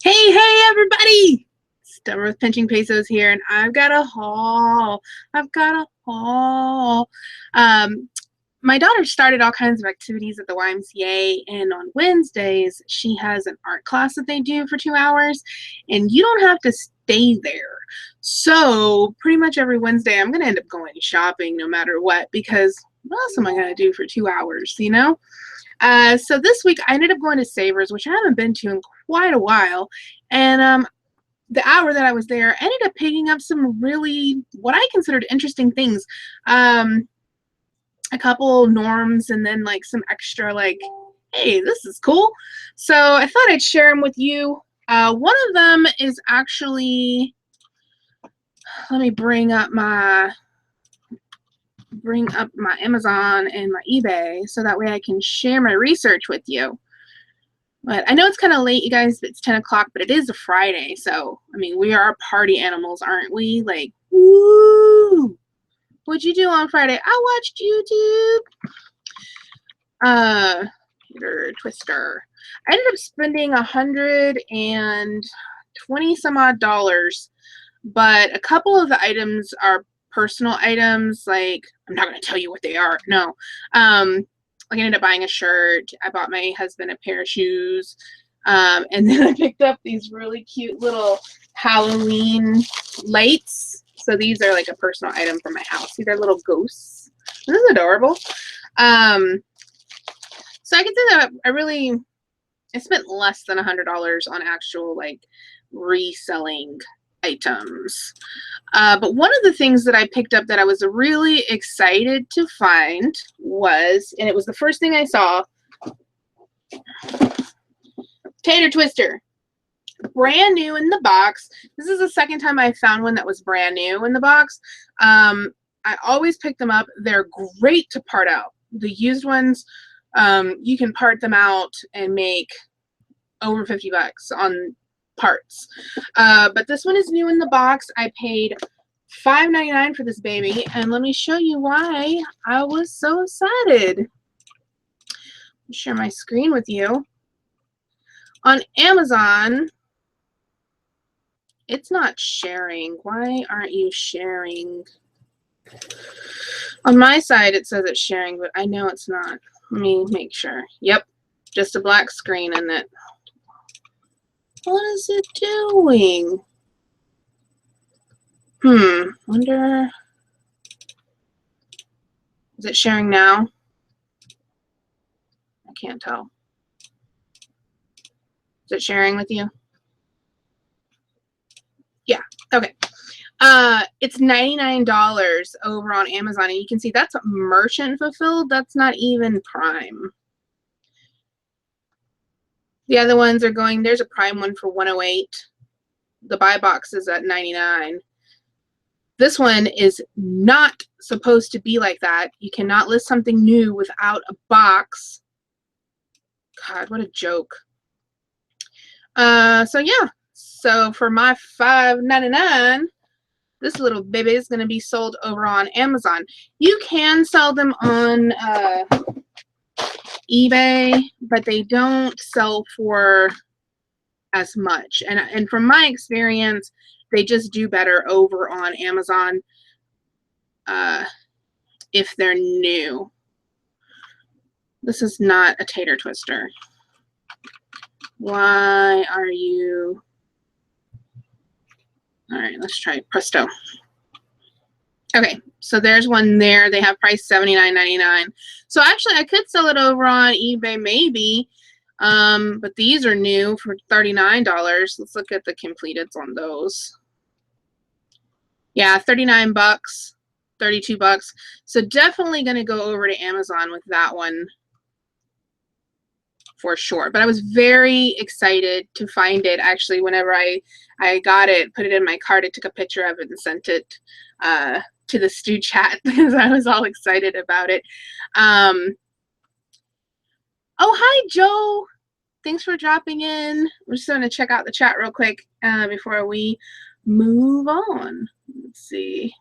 Hey, everybody! Stubborn with Pinching Pesos here, and I've got a haul. I've got a haul. Um, my daughter started all kinds of activities at the YMCA, and on Wednesdays, she has an art class that they do for 2 hours, and you don't have to stay there. So, pretty much every Wednesday, I'm going to end up going shopping no matter what, because what else am I going to do for 2 hours, you know? So this week I ended up going to Savers, which I haven't been to in quite a while, and the hour that I was there, I ended up picking up some really what I considered interesting things. A couple norms and then like some extra like, hey, this is cool. So I thought I'd share them with you. One of them is actually, let me bring up my Amazon and my eBay so that way I can share my research with you. But I know it's kind of late, you guys. It's 10 o'clock, but it is a Friday. So, I mean, we are party animals, aren't we? Like, woo! What'd you do on Friday? I watched YouTube. Peter Twister. I ended up spending $120 some odd, but a couple of the items are personal items. Like, I'm not going to tell you what they are. No. Like I ended up buying a shirt. I bought my husband a pair of shoes. And then I picked up these really cute little Halloween lights. So these are like a personal item for my house. These are little ghosts. This is adorable. So I can say that I spent less than $100 on actual like reselling items. But one of the things that I picked up that I was really excited to find was, and it was the first thing I saw, Tater Twister. Brand new in the box. This is the second time I found one that was brand new in the box. I always pick them up. They're great to part out. The used ones, you can part them out and make over 50 bucks on parts. But this one is new in the box. I paid $5.99 for this baby, and let me show you why I was so excited. I'll share my screen with you. On Amazon, it's not sharing. Why aren't you sharing? On my side, it says it's sharing, but I know it's not. Let me make sure. Yep, just a black screen in it. What is it doing? Wonder. Is it sharing now? I can't tell. Is it sharing with you? Yeah, okay. It's $99 over on Amazon, and you can see that's merchant fulfilled. That's not even Prime. The other ones are going, there's a Prime one for $108. The buy box is at $99. This one is not supposed to be like that. You cannot list something new without a box. God, what a joke. So yeah. So for my $5.99, this little baby is going to be sold over on Amazon. You can sell them on eBay, but they don't sell for as much. And from my experience, they just do better over on Amazon if they're new. This is not a tater twister. Why are you? All right, let's try Presto. Okay, so there's one there. They have price $79.99. So actually, I could sell it over on eBay maybe, but these are new for $39. Let's look at the completeds on those. Yeah, 39 bucks, 32 bucks. So definitely going to go over to Amazon with that one for sure. But I was very excited to find it. Actually, whenever I got it, put it in my cart, I took a picture of it and sent it to the Stu chat because I was all excited about it. Oh, hi, Joe. Thanks for dropping in. We're just going to check out the chat real quick before we move on. Let's see.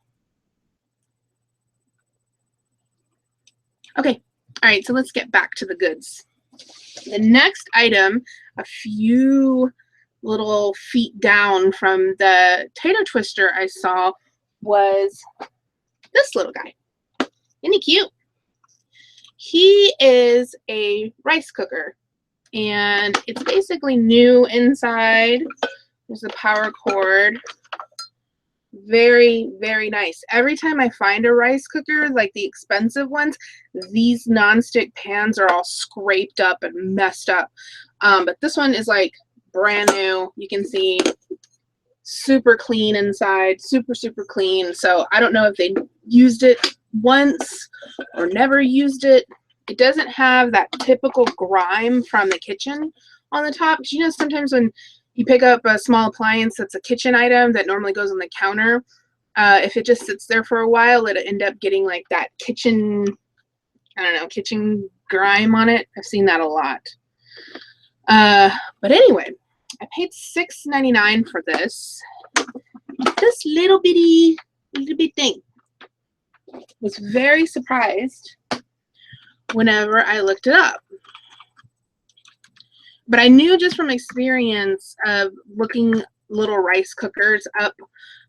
Okay. All right. So let's get back to the goods. The next item, a few little feet down from the tater twister I saw was this little guy. Isn't he cute? He is a rice cooker, and it's basically new inside. There's a power cord. Very, very nice. Every time I find a rice cooker, like the expensive ones, these nonstick pans are all scraped up and messed up. But this one is like brand new. You can see super clean inside, super, super clean. So I don't know if they used it once or never used it. It doesn't have that typical grime from the kitchen on the top. You know, sometimes when you pick up a small appliance that's a kitchen item that normally goes on the counter, if it just sits there for a while, it'll end up getting like that kitchen, I don't know, kitchen grime on it. I've seen that a lot. But anyway, I paid $6.99 for this. This little bitty thing. Was very surprised whenever I looked it up. But I knew just from experience of looking little rice cookers up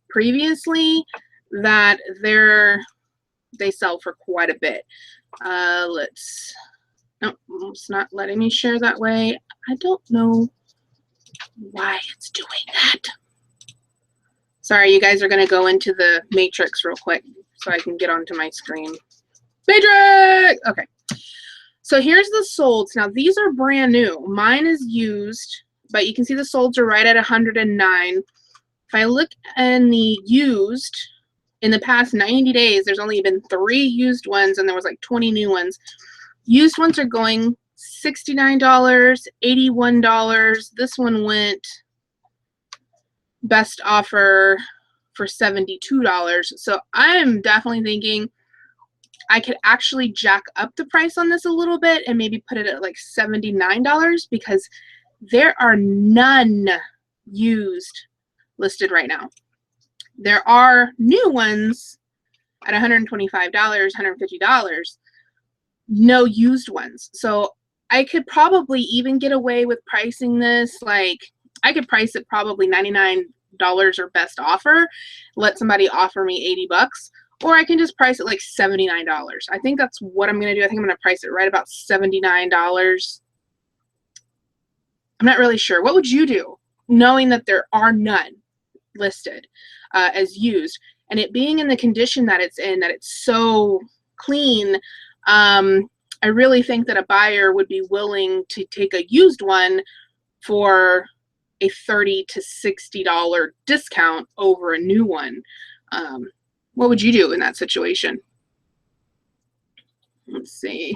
previously that they sell for quite a bit. No, it's not letting me share that way. I don't know why it's doing that. Sorry, you guys are going to go into the matrix real quick so I can get onto my screen. Matrix! Okay. So here's the solds. Now these are brand new. Mine is used, but you can see the solds are right at 109. If I look in the used, in the past 90 days, there's only been 3 used ones, and there was like 20 new ones. Used ones are going $69, $81. This one went best offer for $72. So I'm definitely thinking I could actually jack up the price on this a little bit and maybe put it at like $79 because there are none used listed right now. There are new ones at $125, $150, no used ones. So I could probably even get away with pricing this, like I could price it probably $99 or best offer, let somebody offer me 80 bucks, or I can just price it like $79. I think that's what I'm going to do. I think I'm going to price it right about $79. I'm not really sure. What would you do knowing that there are none listed as used, and it being in the condition that it's in, that it's so clean? I really think that a buyer would be willing to take a used one for a $30 to $60 discount over a new one. What would you do in that situation? Let's see.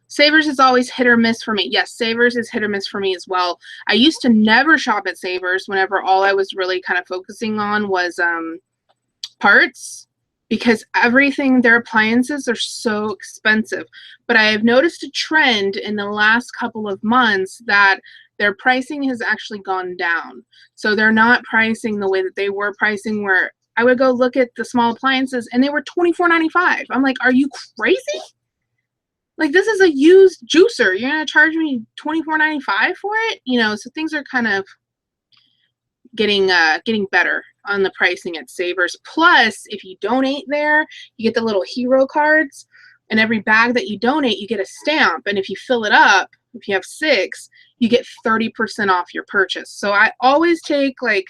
Savers is always hit or miss for me. Yes, Savers is hit or miss for me as well. I used to never shop at Savers whenever all I was really kind of focusing on was parts, because everything, their appliances are so expensive. But I have noticed a trend in the last couple of months that their pricing has actually gone down. So they're not pricing the way that they were pricing, where I would go look at the small appliances and they were $24.95. I'm like, are you crazy? Like, this is a used juicer. You're going to charge me $24.95 for it? You know, so things are kind of getting better on the pricing at Savers. Plus, if you donate there, you get the little hero cards, and every bag that you donate, you get a stamp. And if you fill it up, if you have 6, you get 30% off your purchase. So I always take like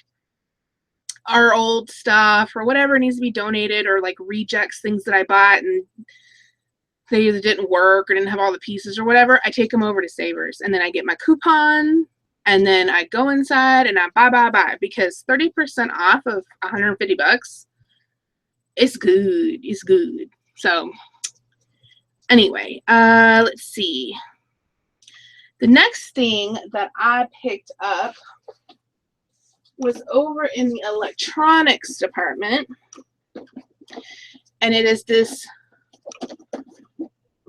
our old stuff or whatever needs to be donated, or like rejects, things that I bought and they either didn't work or didn't have all the pieces or whatever. I take them over to Savers, and then I get my coupon, and then I go inside and I buy, because 30% off of 150 bucks, it's good. It's good. So anyway, let's see. The next thing that I picked up was over in the electronics department, and it is this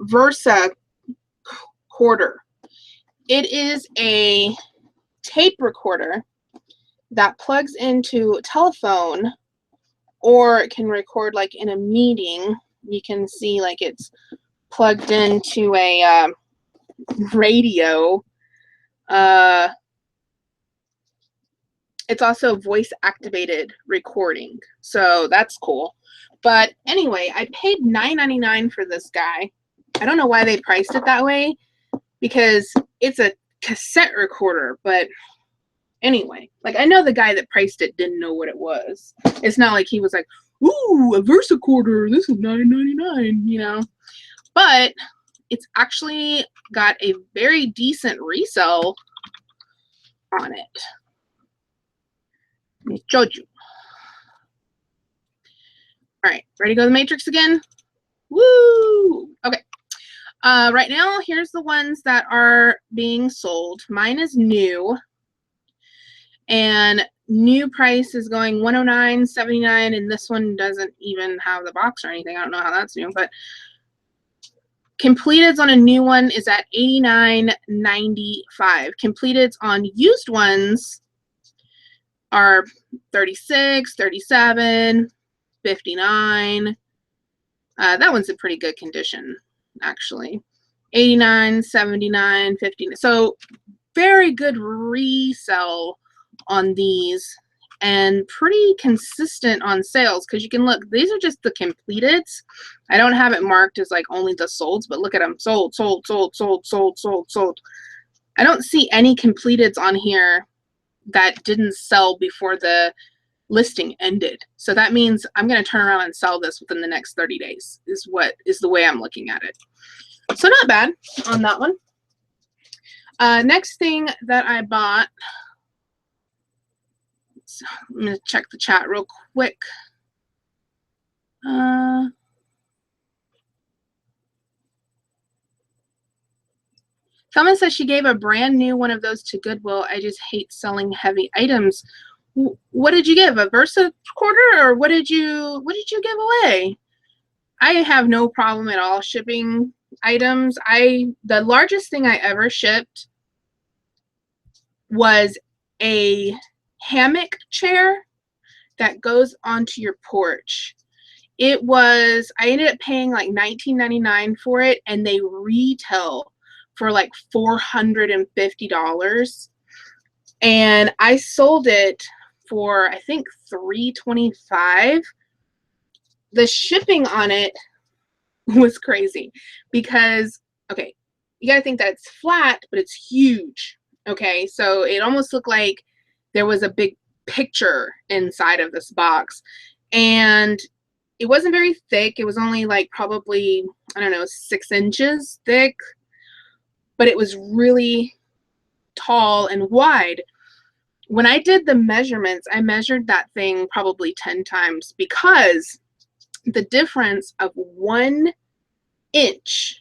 Versa recorder. It is a tape recorder that plugs into a telephone, or it can record like in a meeting. You can see like it's plugged into a radio. It's also voice activated recording, so that's cool. But anyway, I paid $9.99 for this guy. I don't know why they priced it that way, because it's a cassette recorder, but anyway, like, I know the guy that priced it didn't know what it was. It's not like he was like, ooh, a Versacorder, this is $9.99, you know. But it's actually got a very decent resale on it. Let me show you. All right, ready to go to the Matrix again? Woo! Okay. Right now, here's the ones that are being sold. Mine is new. And new price is going $109.79, and this one doesn't even have the box or anything. I don't know how that's new, but completeds on a new one is at $89.95. Completeds on used ones are $36, $37, $59. That one's in pretty good condition, actually. $89, $79, $50. So very good resale on these, and pretty consistent on sales, because you can look, these are just the completeds. I don't have it marked as like only the solds, but look at them. Sold, sold, sold, sold, sold, sold, sold. I don't see any completeds on here that didn't sell before the listing ended. So that means I'm going to turn around and sell this within the next 30 days is the way I'm looking at it. So not bad on that one. Next thing that I bought, I'm going to check the chat real quick. Someone says she gave a brand new one of those to Goodwill. I just hate selling heavy items. What did you give? A Versa quarter, or what did you give away? I have no problem at all shipping items. The largest thing I ever shipped was a hammock chair that goes onto your porch. It was, I ended up paying like $19.99 for it, and they retail for like $450. And I sold it for, I think, $325. The shipping on it was crazy because, okay, you gotta think that it's flat, but it's huge. Okay, so it almost looked like there was a big picture inside of this box, and it wasn't very thick. It was only like probably, I don't know, 6 inches thick, but it was really tall and wide. When I did the measurements, I measured that thing probably 10 times, because the difference of 1 inch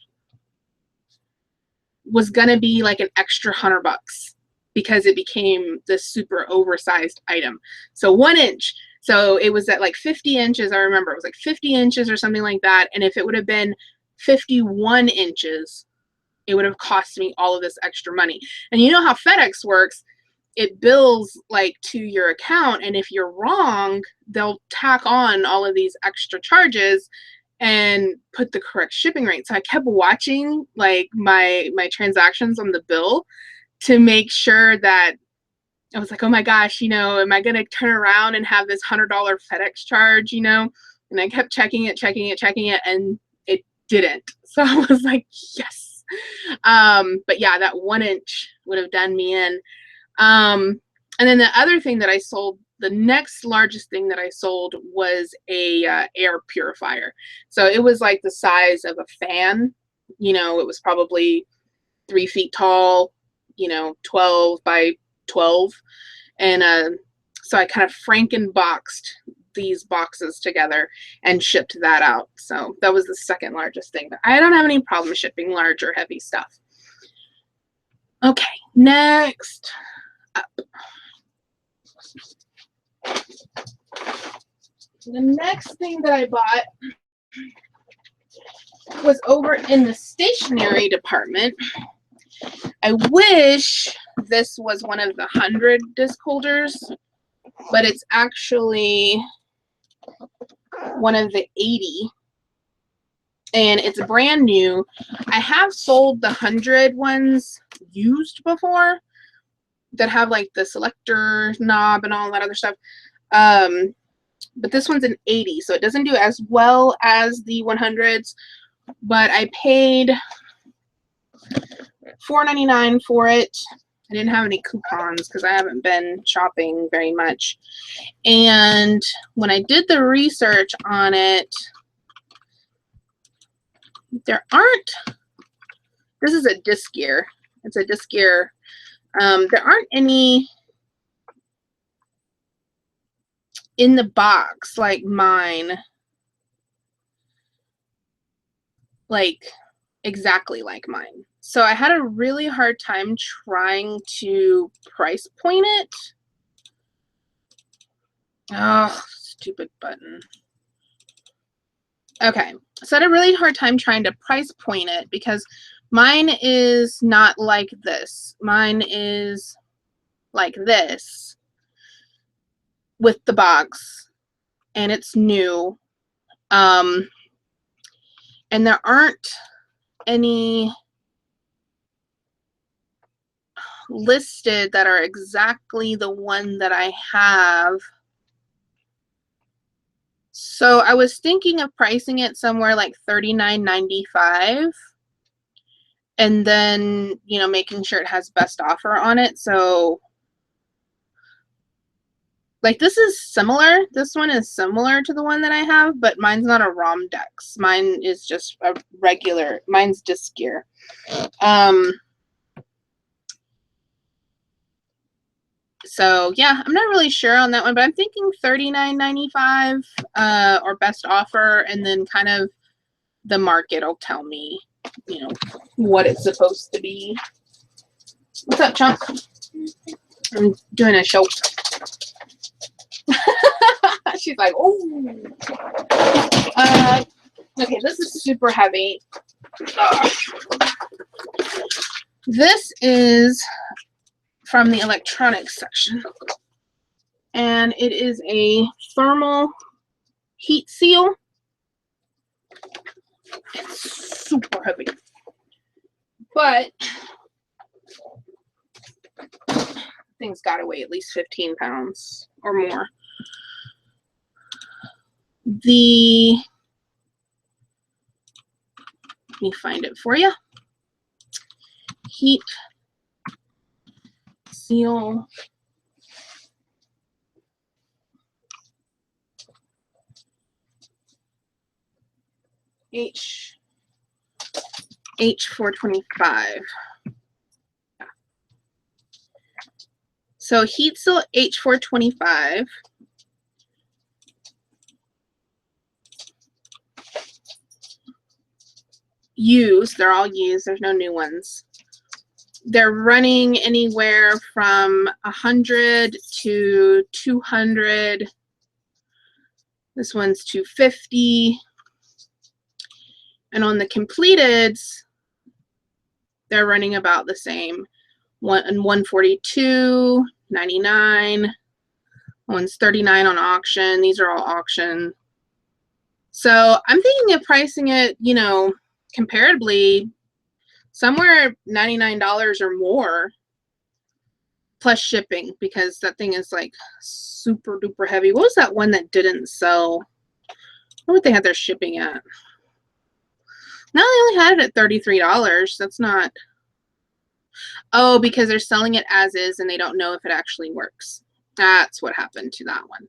was gonna be like an extra $100 because it became this super oversized item. So 1 inch. So it was at like 50 inches. I remember it was like 50 inches or something like that. And if it would have been 51 inches, it would have cost me all of this extra money. And you know how FedEx works. It bills like to your account, and if you're wrong, they'll tack on all of these extra charges and put the correct shipping rate. So I kept watching like my transactions on the bill to make sure that I was like, oh my gosh, you know, am I going to turn around and have this $100 FedEx charge, you know? And I kept checking it, and it didn't. So I was like, yes. But yeah, that 1 inch would have done me in. And then the other thing that I sold, the next largest thing that I sold was a air purifier. So it was like the size of a fan. You know, it was probably 3 feet tall, you know, 12 by 12. And so I kind of Frankenboxed these boxes together and shipped that out. So that was the second largest thing. But I don't have any problem shipping large or heavy stuff. Okay, next up. The next thing that I bought was over in the stationery department. I wish this was one of the 100 disc holders, but it's actually one of the 80. and it's brand new. I have sold the 100 ones used before that have like the selector knob and all that other stuff. But this one's an 80, so it doesn't do as well as the 100s, but I paid $4.99 for it. I didn't have any coupons because I haven't been shopping very much. And when I did the research on it, there aren't, this is a disc gear. It's a disc gear. There aren't any in the box like mine, like exactly like mine. So I had a really hard time trying to price point it. Oh, stupid button. Okay, so I had a really hard time trying to price point it because mine is not like this. Mine is like this with the box, and it's new. And there aren't any listed that are exactly the one that I have. So I was thinking of pricing it somewhere like $39.95 and then, you know, making sure it has best offer on it. So like this is similar. This one is similar to the one that I have, but mine's not a Romdex. Mine is just a regular, mine's disc gear. So yeah, I'm not really sure on that one, but I'm thinking $39.95 or best offer, and then kind of the market will tell me, you know, what it's supposed to be. What's up, Chunk? I'm doing a show. She's like, oh. Okay, this is super heavy. This is from the electronics section, and it is a thermal heat seal. It's super heavy, but thing's got to weigh at least 15 pounds or more. Let me find it for you. Heat seal. H425. So heat seal H425. Used, they're all used, there's no new ones. They're running anywhere from 100 to 200. This one's 250. And on the completeds, they're running about the same. One and 142.99. One's 39 on auction. These are all auction. So I'm thinking of pricing it, you know, comparably somewhere $99 or more plus shipping, because that thing is like super duper heavy. What was that one that didn't sell? What would they have their shipping at? No, they only had it at $33. That's not. Oh, because they're selling it as is and they don't know if it actually works. That's what happened to that one.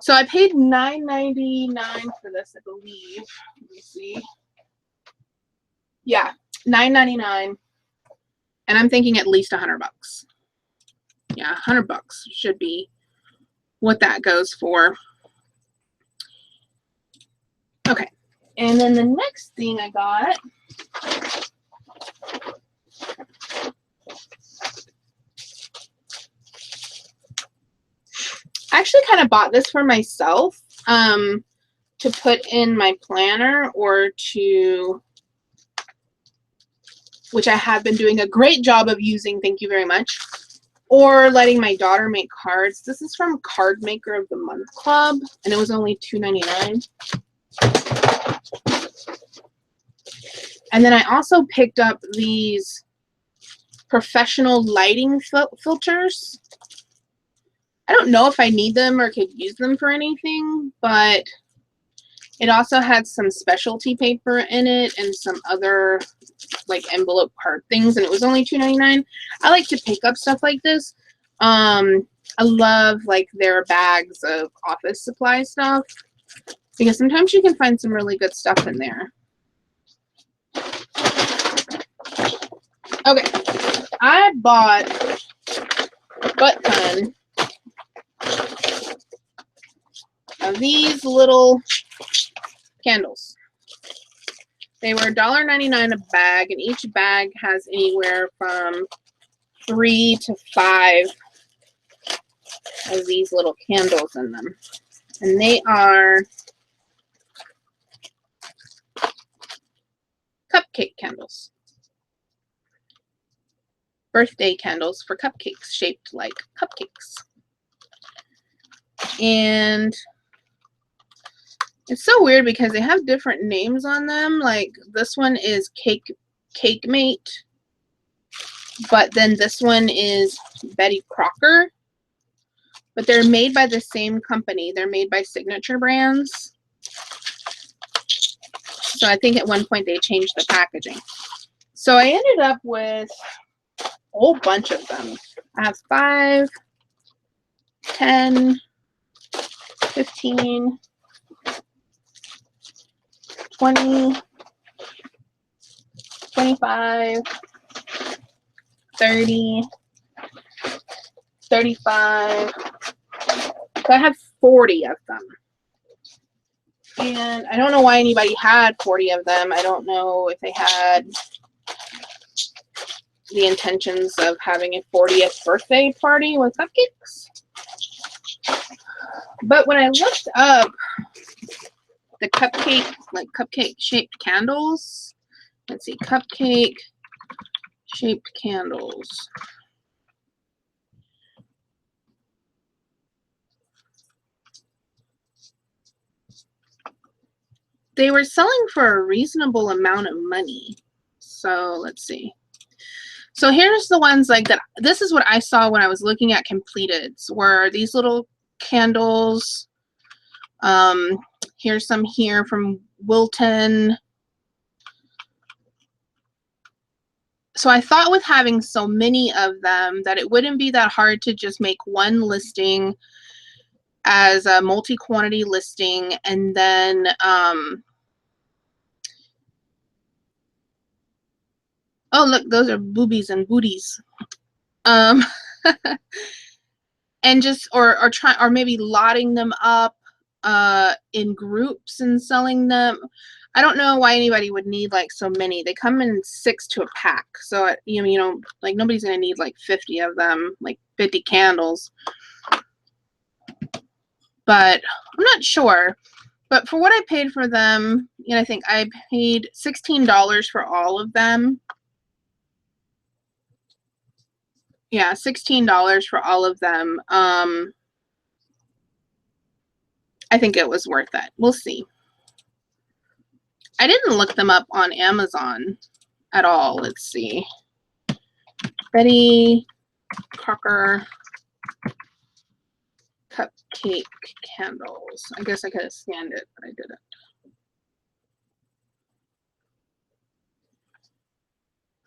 So I paid $9.99 for this, I believe. Let me see. Yeah, $9.99. And I'm thinking at least $100. Yeah, $100 should be what that goes for. Okay. And then the next thing I got I actually kind of bought this for myself to put in my planner, or to, which I have been doing a great job of using, thank you very much, or letting my daughter make cards. This is from Card Maker of the Month Club, and it was only $2.99. And then I also picked up these professional lighting filters. I don't know if I need them or could use them for anything, but it also had some specialty paper in it and some other like envelope card things, and it was only $2.99. I like to pick up stuff like this. I love like their bags of office supply stuff because sometimes you can find some really good stuff in there. Okay, I bought a butt ton of these little candles. They were $1.99 a bag, and each bag has anywhere from 3 to 5 of these little candles in them. And they are cupcake candles. Birthday candles for cupcakes shaped like cupcakes. And it's so weird because they have different names on them. Like this one is Cake Mate, but then this one is Betty Crocker. But they're made by the same company. They're made by Signature Brands. So I think at one point they changed the packaging. So I ended up with a whole bunch of them. I have 5, 10, 15, 20, 25, 30, 35. So I have 40 of them. And I don't know why anybody had 40 of them. I don't know if they had the intentions of having a 40th birthday party with cupcakes. But when I looked up the cupcake shaped candles, let's see, cupcake shaped candles. They were selling for a reasonable amount of money. So let's see. So here's the ones like that. This is what I saw when I was looking at completeds, were these little candles. Here's some here from Wilton. So I thought with having so many of them that it wouldn't be that hard to just make one listing as a multi-quantity listing, and then oh look, those are boobies and booties. And just or maybe lotting them up in groups and selling them. I don't know why anybody would need like so many. They come in 6 to a pack, so you know, like nobody's gonna need like 50 of them, like 50 candles. But I'm not sure. But for what I paid for them, you know, I think I paid $16 for all of them. Yeah, $16 for all of them. I think it was worth it. We'll see. I didn't look them up on Amazon at all. Let's see. Betty Crocker cupcake candles. I guess I could have scanned it, but I didn't.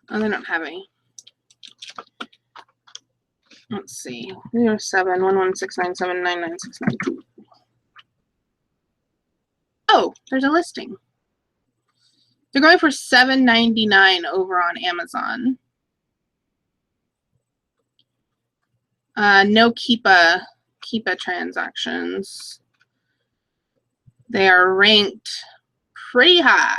Oh, they don't have any. Let's see. 307 116979969. Oh, there's a listing. They're going for $7.99 over on Amazon. No Keepa transactions. They are ranked pretty high.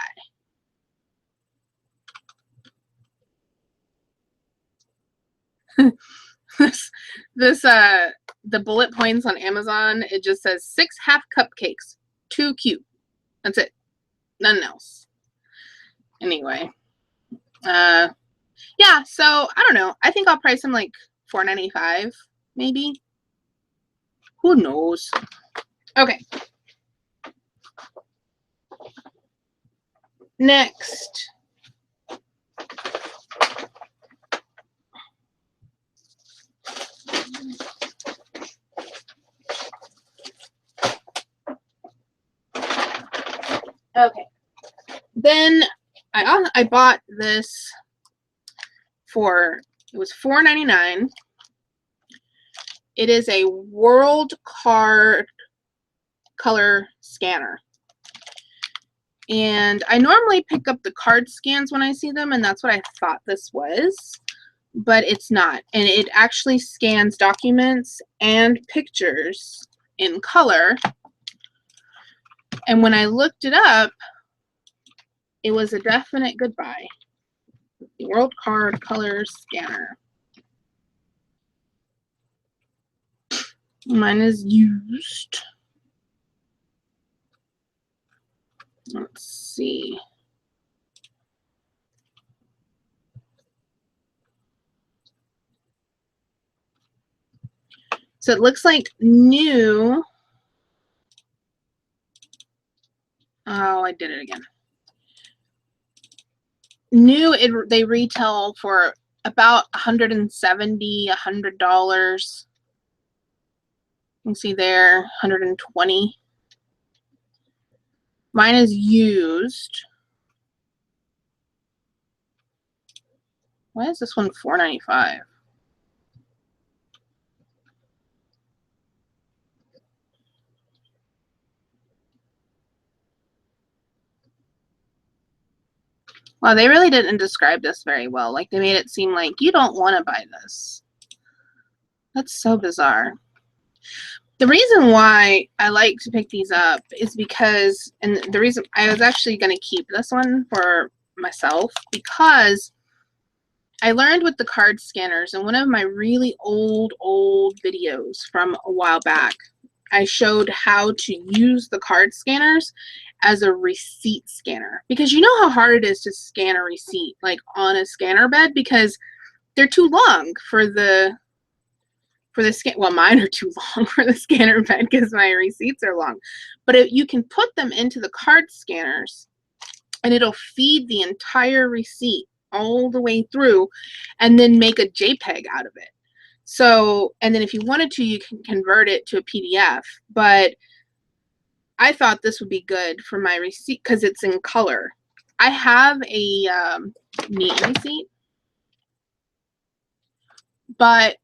The bullet points on Amazon, it just says 6 half cupcakes, 2 cute. That's it. Nothing else. Anyway, yeah, so I don't know. I think I'll price them like $4.95 maybe. Who knows? Okay. Next, Okay. Then I bought this for, it was $4.99. It is a world card color scanner. And I normally pick up the card scans when I see them, and that's what I thought this was, but it's not. And it actually scans documents and pictures in color. And when I looked it up, it was a definite goodbye. World Card Color Scanner. Mine is used. Let's see. So it looks like new. Oh, I did it again. New, they retail for about $170, $100. You can see there, 120. Mine is used. Why is this one $4.95? Well, they really didn't describe this very well. Like, they made it seem like you don't want to buy this. That's so bizarre. The reason why I like to pick these up is because, and the reason I was actually going to keep this one for myself, because I learned with the card scanners in one of my really old videos from a while back. I showed how to use the card scanners as a receipt scanner, because you know how hard it is to scan a receipt like on a scanner bed, because they're too long for the scan. Well, mine are too long for the scanner bed because my receipts are long, but you can put them into the card scanners and it'll feed the entire receipt all the way through and then make a JPEG out of it. So, and then if you wanted to, you can convert it to a PDF, but I thought this would be good for my receipt because it's in color. I have a neat receipt, but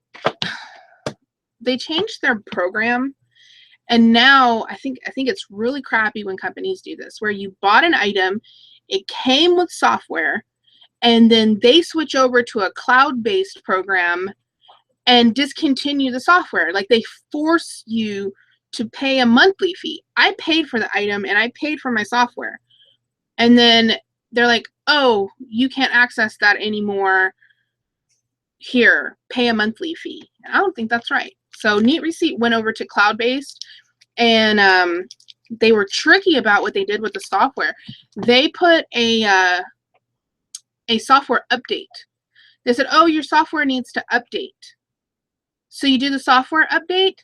they changed their program, and now I think it's really crappy when companies do this, where you bought an item, it came with software, and then they switch over to a cloud-based program and discontinue the software. Like, they force you to pay a monthly fee. I paid for the item and I paid for my software, and then they're like, oh, you can't access that anymore, here, pay a monthly fee. And I don't think that's right. So Neat Receipt went over to cloud-based, and they were tricky about what they did with the software. They put a software update. They said, oh, your software needs to update. So you do the software update,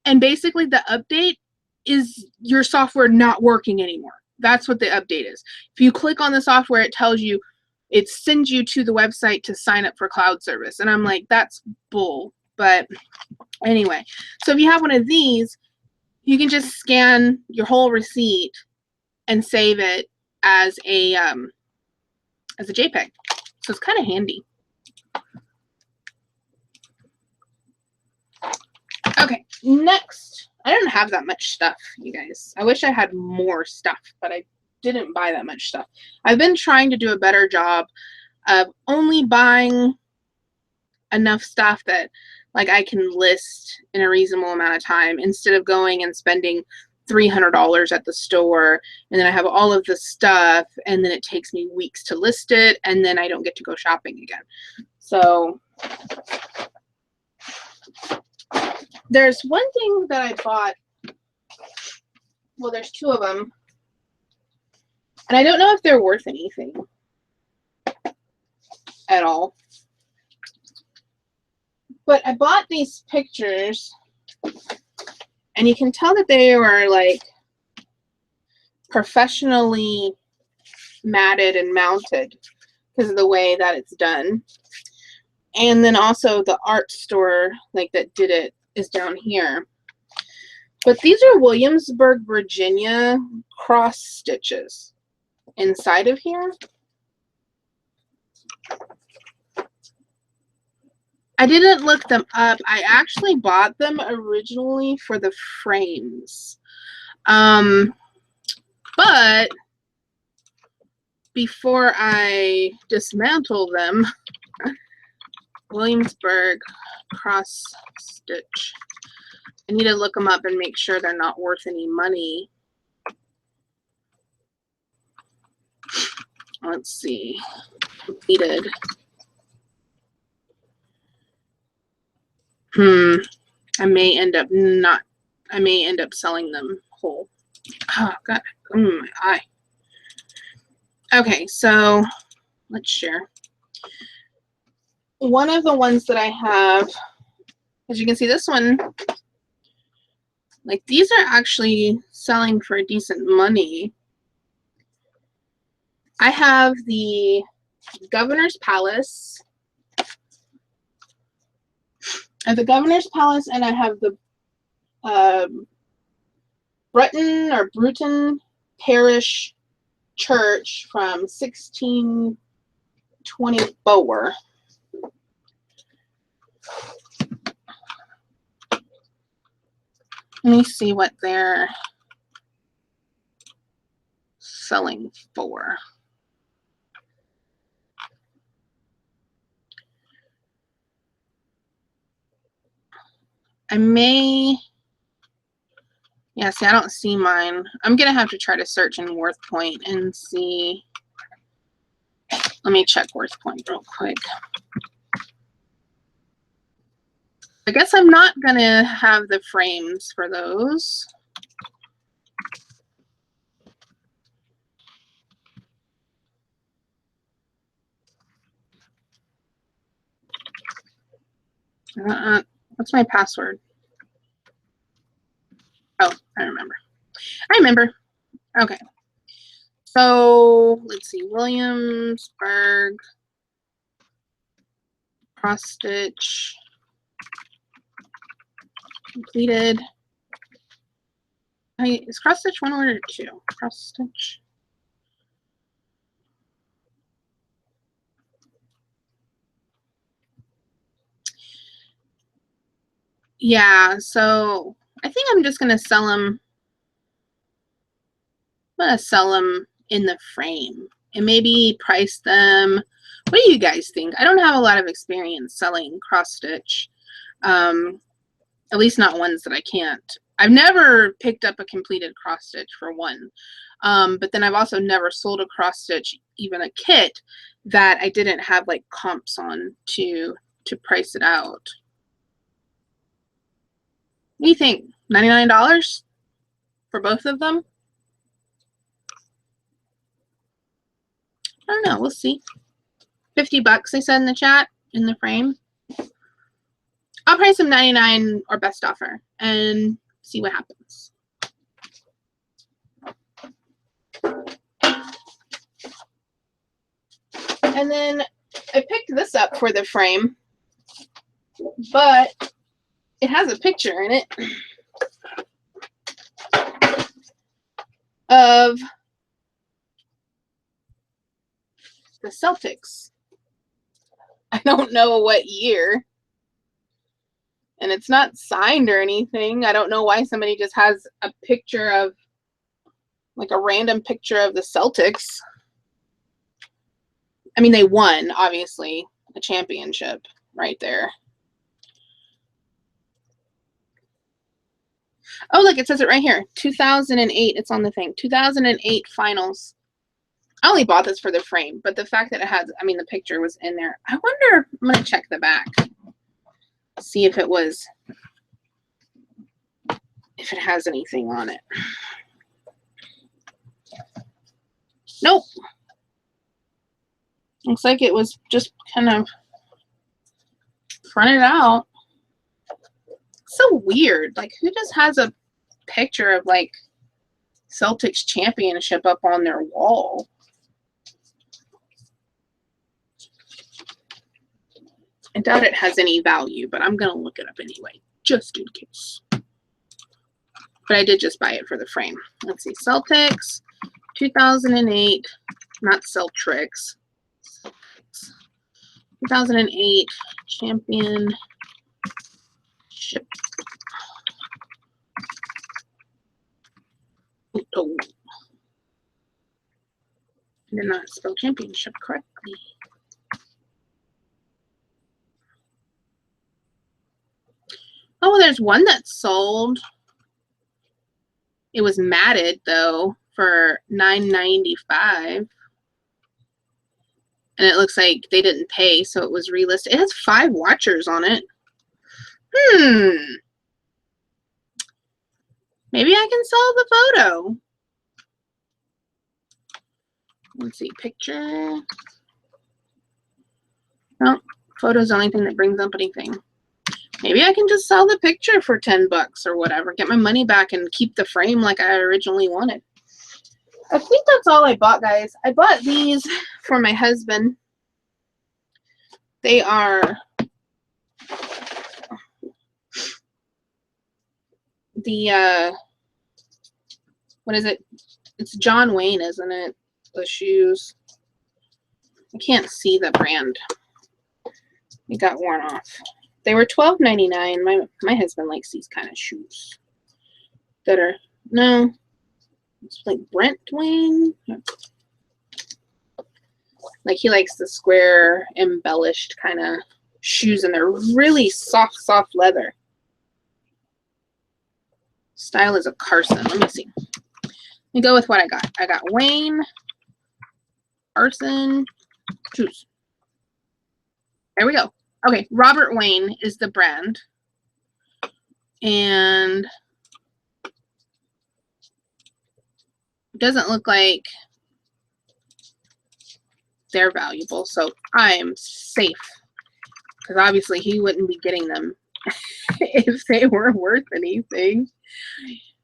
and basically the update is your software not working anymore. That's what the update is. If you click on the software, it tells you, it sends you to the website to sign up for cloud service. And I'm like, that's bull. But anyway, so if you have one of these, you can just scan your whole receipt and save it as a JPEG. So it's kind of handy. Okay, next. I don't have that much stuff, you guys. I wish I had more stuff, but I didn't buy that much stuff. I've been trying to do a better job of only buying enough stuff that like I can list in a reasonable amount of time, instead of going and spending $300 at the store, and then I have all of the stuff, and then it takes me weeks to list it, and then I don't get to go shopping again. So there's one thing that I bought. Well, there's two of them, and I don't know if they're worth anything at all. But I bought these pictures, and you can tell that they were like professionally matted and mounted because of the way that it's done. And then also the art store like that did it is down here. But these are Williamsburg, Virginia cross stitches inside of here. I didn't look them up. I actually bought them originally for the frames. But before I dismantle them, Williamsburg cross stitch. I need to look them up and make sure they're not worth any money. Let's see. Completed. I may end up selling them whole. Oh god. My eye. Okay, so let's share. One of the ones that I have, as you can see, this one, like these are actually selling for decent money. I have the Governor's Palace. At the Governor's Palace, and I have the Bruton Parish Church from 1624. Let me see what they're selling for. I may, yeah, see, I don't see mine. I'm going to have to try to search in Worth Point and see. Let me check Worth Point real quick. I guess I'm not going to have the frames for those. What's my password? Oh, I remember. Okay. So let's see. Williamsburg cross stitch completed. Is cross stitch 1 word or 2? Cross stitch. Yeah, so I think I'm just gonna sell them. I'm gonna sell them in the frame and maybe price them. What do you guys think? I don't have a lot of experience selling cross stitch, at least not ones that I can't. I've never picked up a completed cross stitch for one, but then I've also never sold a cross stitch, even a kit, that I didn't have like comps on to price it out. What do you think? $99 for both of them? I don't know. We'll see. 50 bucks, they said in the chat, in the frame. I'll price them 99 or best offer and see what happens. And then I picked this up for the frame, but it has a picture in it of the Celtics. I don't know what year, and it's not signed or anything. I don't know why somebody just has a picture of, like a random picture of the Celtics. I mean, they won, obviously, a championship right there. Oh, look, it says it right here. 2008. It's on the thing. 2008 finals. I only bought this for the frame, but the fact that it has, I mean, the picture was in there. I wonder, I'm going to check the back. See if it was, if it has anything on it. Nope. Looks like it was just kind of fronted out. So weird. Like, who just has a picture of like Celtics championship up on their wall? I doubt it has any value, but I'm gonna look it up anyway, just in case. but I did just buy it for the frame. Let's see, Celtics, 2008, not Celtrix, 2008 championship. Oh, I did not spell championship correctly. Oh, there's one that sold. It was matted though for $9.95. And it looks like they didn't pay, so it was relisted. It has 5 watchers on it. Maybe I can sell the photo. Let's see, picture. No, photo's the only thing that brings up anything. Maybe I can just sell the picture for 10 bucks or whatever. Get my money back and keep the frame like I originally wanted. I think that's all I bought, guys. I bought these for my husband. They are the, what is it? It's John Wayne, isn't it? The shoes. I can't see the brand. It got worn off. They were $12.99. My husband likes these kind of shoes that are, no, it's like Brent Wayne. Like he likes the square embellished kind of shoes, and they're really soft leather. Style is a Carson. Let me see. Let me go with what I got. I got Wayne, Carson, shoes. There we go. Okay, Robert Wayne is the brand. And it doesn't look like they're valuable, so I'm safe. Because obviously he wouldn't be getting them if they were worth anything.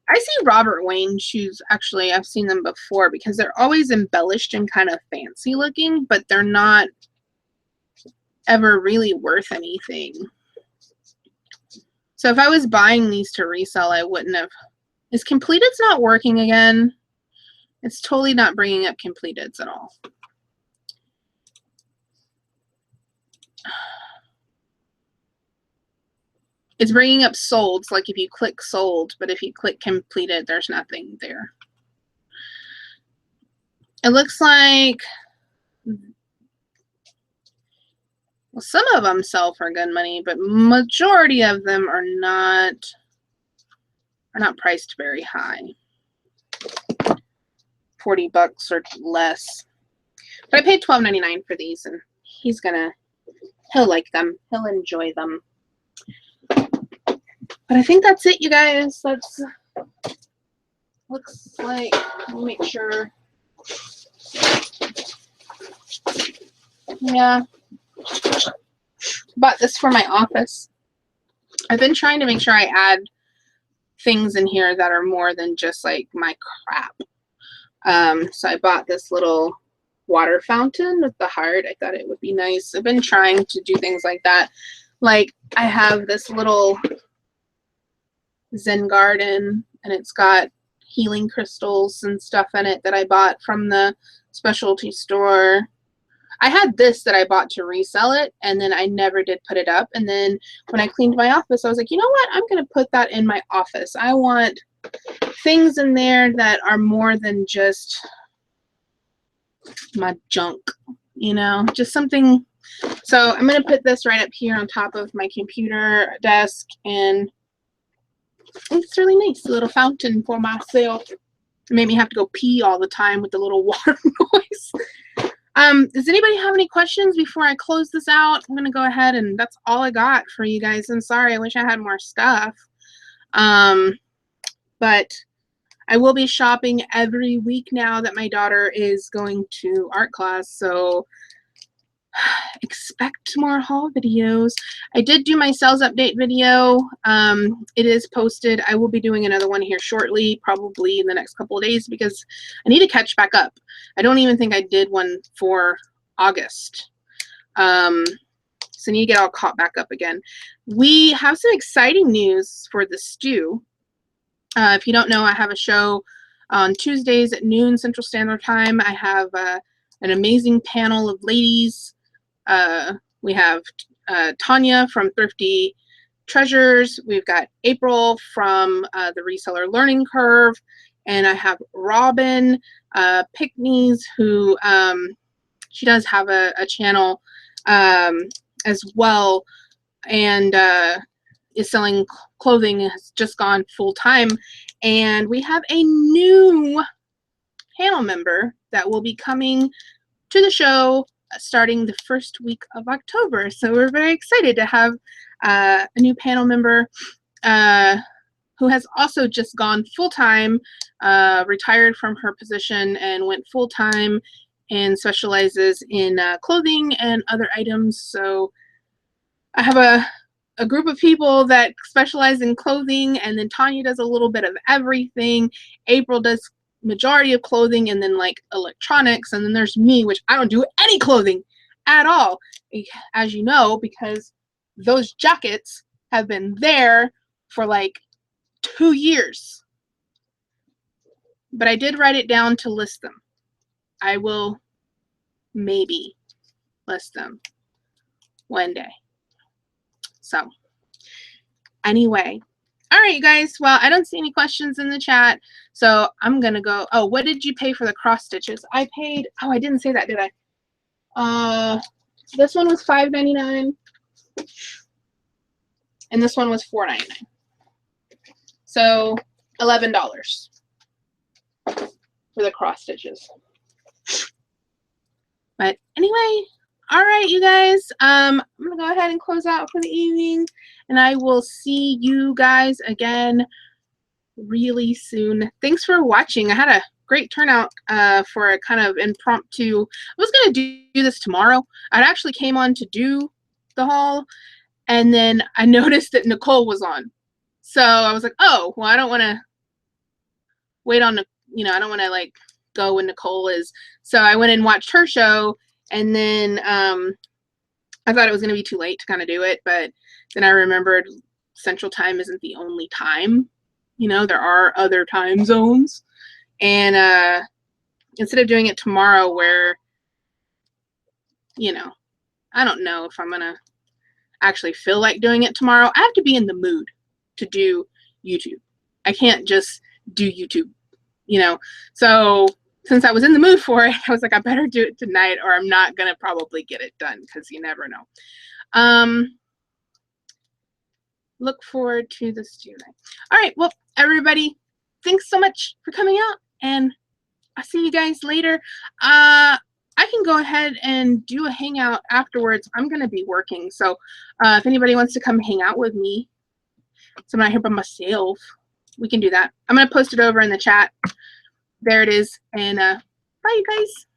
I see Robert Wayne shoes, actually, I've seen them before because they're always embellished and kind of fancy looking, but they're not ever really worth anything. So if I was buying these to resell, I wouldn't have. Is Completeds not working again? It's totally not bringing up Completeds at all. It's bringing up solds, like if you click sold, but if you click completed, there's nothing there. It looks like, well, some of them sell for good money, but majority of them are not priced very high. 40 bucks or less. But I paid $12.99 for these, and he'll like them. He'll enjoy them. But I think that's it, you guys. That's looks like, let me make sure. Yeah. Bought this for my office. I've been trying to make sure I add things in here that are more than just like my crap. So I bought this little water fountain with the heart. I thought it would be nice. I've been trying to do things like that. Like I have this little Zen garden, and it's got healing crystals and stuff in it that I bought from the specialty store. I had this that I bought to resell it, and then I never did put it up. And then when I cleaned my office, I was like, you know what? I'm going to put that in my office. I want things in there that are more than just my junk, you know, just something. So I'm going to put this right up here on top of my computer desk, and it's really nice. A little fountain for myself. It made me have to go pee all the time with the little water noise. Does anybody have any questions before I close this out? I'm going to go ahead, and that's all I got for you guys. I'm sorry. I wish I had more stuff. But I will be shopping every week now that my daughter is going to art class. So expect more haul videos. I did do my sales update video. It is posted. I will be doing another one here shortly, probably in the next couple of days, because I need to catch back up. I don't even think I did one for August. So I need to get all caught back up again. We have some exciting news for the stew. If you don't know, I have a show on Tuesdays at noon Central Standard Time. I have an amazing panel of ladies. We have Tanya from Thrifty Treasures. We've got April from the Reseller Learning Curve. And I have Robin Pickneys, who she does have a channel as well, and is selling clothing, has just gone full time. And we have a new panel member that will be coming to the show starting the first week of October. So we're very excited to have a new panel member who has also just gone full-time, retired from her position and went full-time and specializes in clothing and other items. So I have a group of people that specialize in clothing, and then Tanya does a little bit of everything. April does majority of clothing, and then like electronics, and then there's me, which I don't do any clothing at all, as you know, because those jackets have been there for like 2 years. But I did write it down to list them. I will maybe list them one day. So anyway, all right, you guys. Well, I don't see any questions in the chat, so I'm gonna go. Oh, what did you pay for the cross stitches? I paid. Oh, I didn't say that, did I? This one was $5.99, and this one was $4.99. So $11 for the cross stitches. But anyway, all right, you guys. I'm gonna go ahead and close out for the evening, and I will see you guys again really soon. Thanks for watching. I had a great turnout for a kind of impromptu. I was gonna do this tomorrow. I actually came on to do the haul, and then I noticed that Nicole was on. So I was like, oh, well, I don't want to wait on the, I don't want to like go when Nicole is. So I went and watched her show, and then I thought it was going to be too late to kind of do it, but then I remembered Central Time isn't the only time. There are other time zones. And instead of doing it tomorrow where, I don't know if I'm going to actually feel like doing it tomorrow. I have to be in the mood to do YouTube. I can't just do YouTube, So since I was in the mood for it, I was like, I better do it tonight or I'm not going to probably get it done because you never know. Look forward to the studio night. All right. Well, everybody, thanks so much for coming out, and I'll see you guys later. I can go ahead and do a hangout afterwards. I'm going to be working. So if anybody wants to come hang out with me, so I'm not here by myself, we can do that. I'm going to post it over in the chat. There it is. And bye, you guys.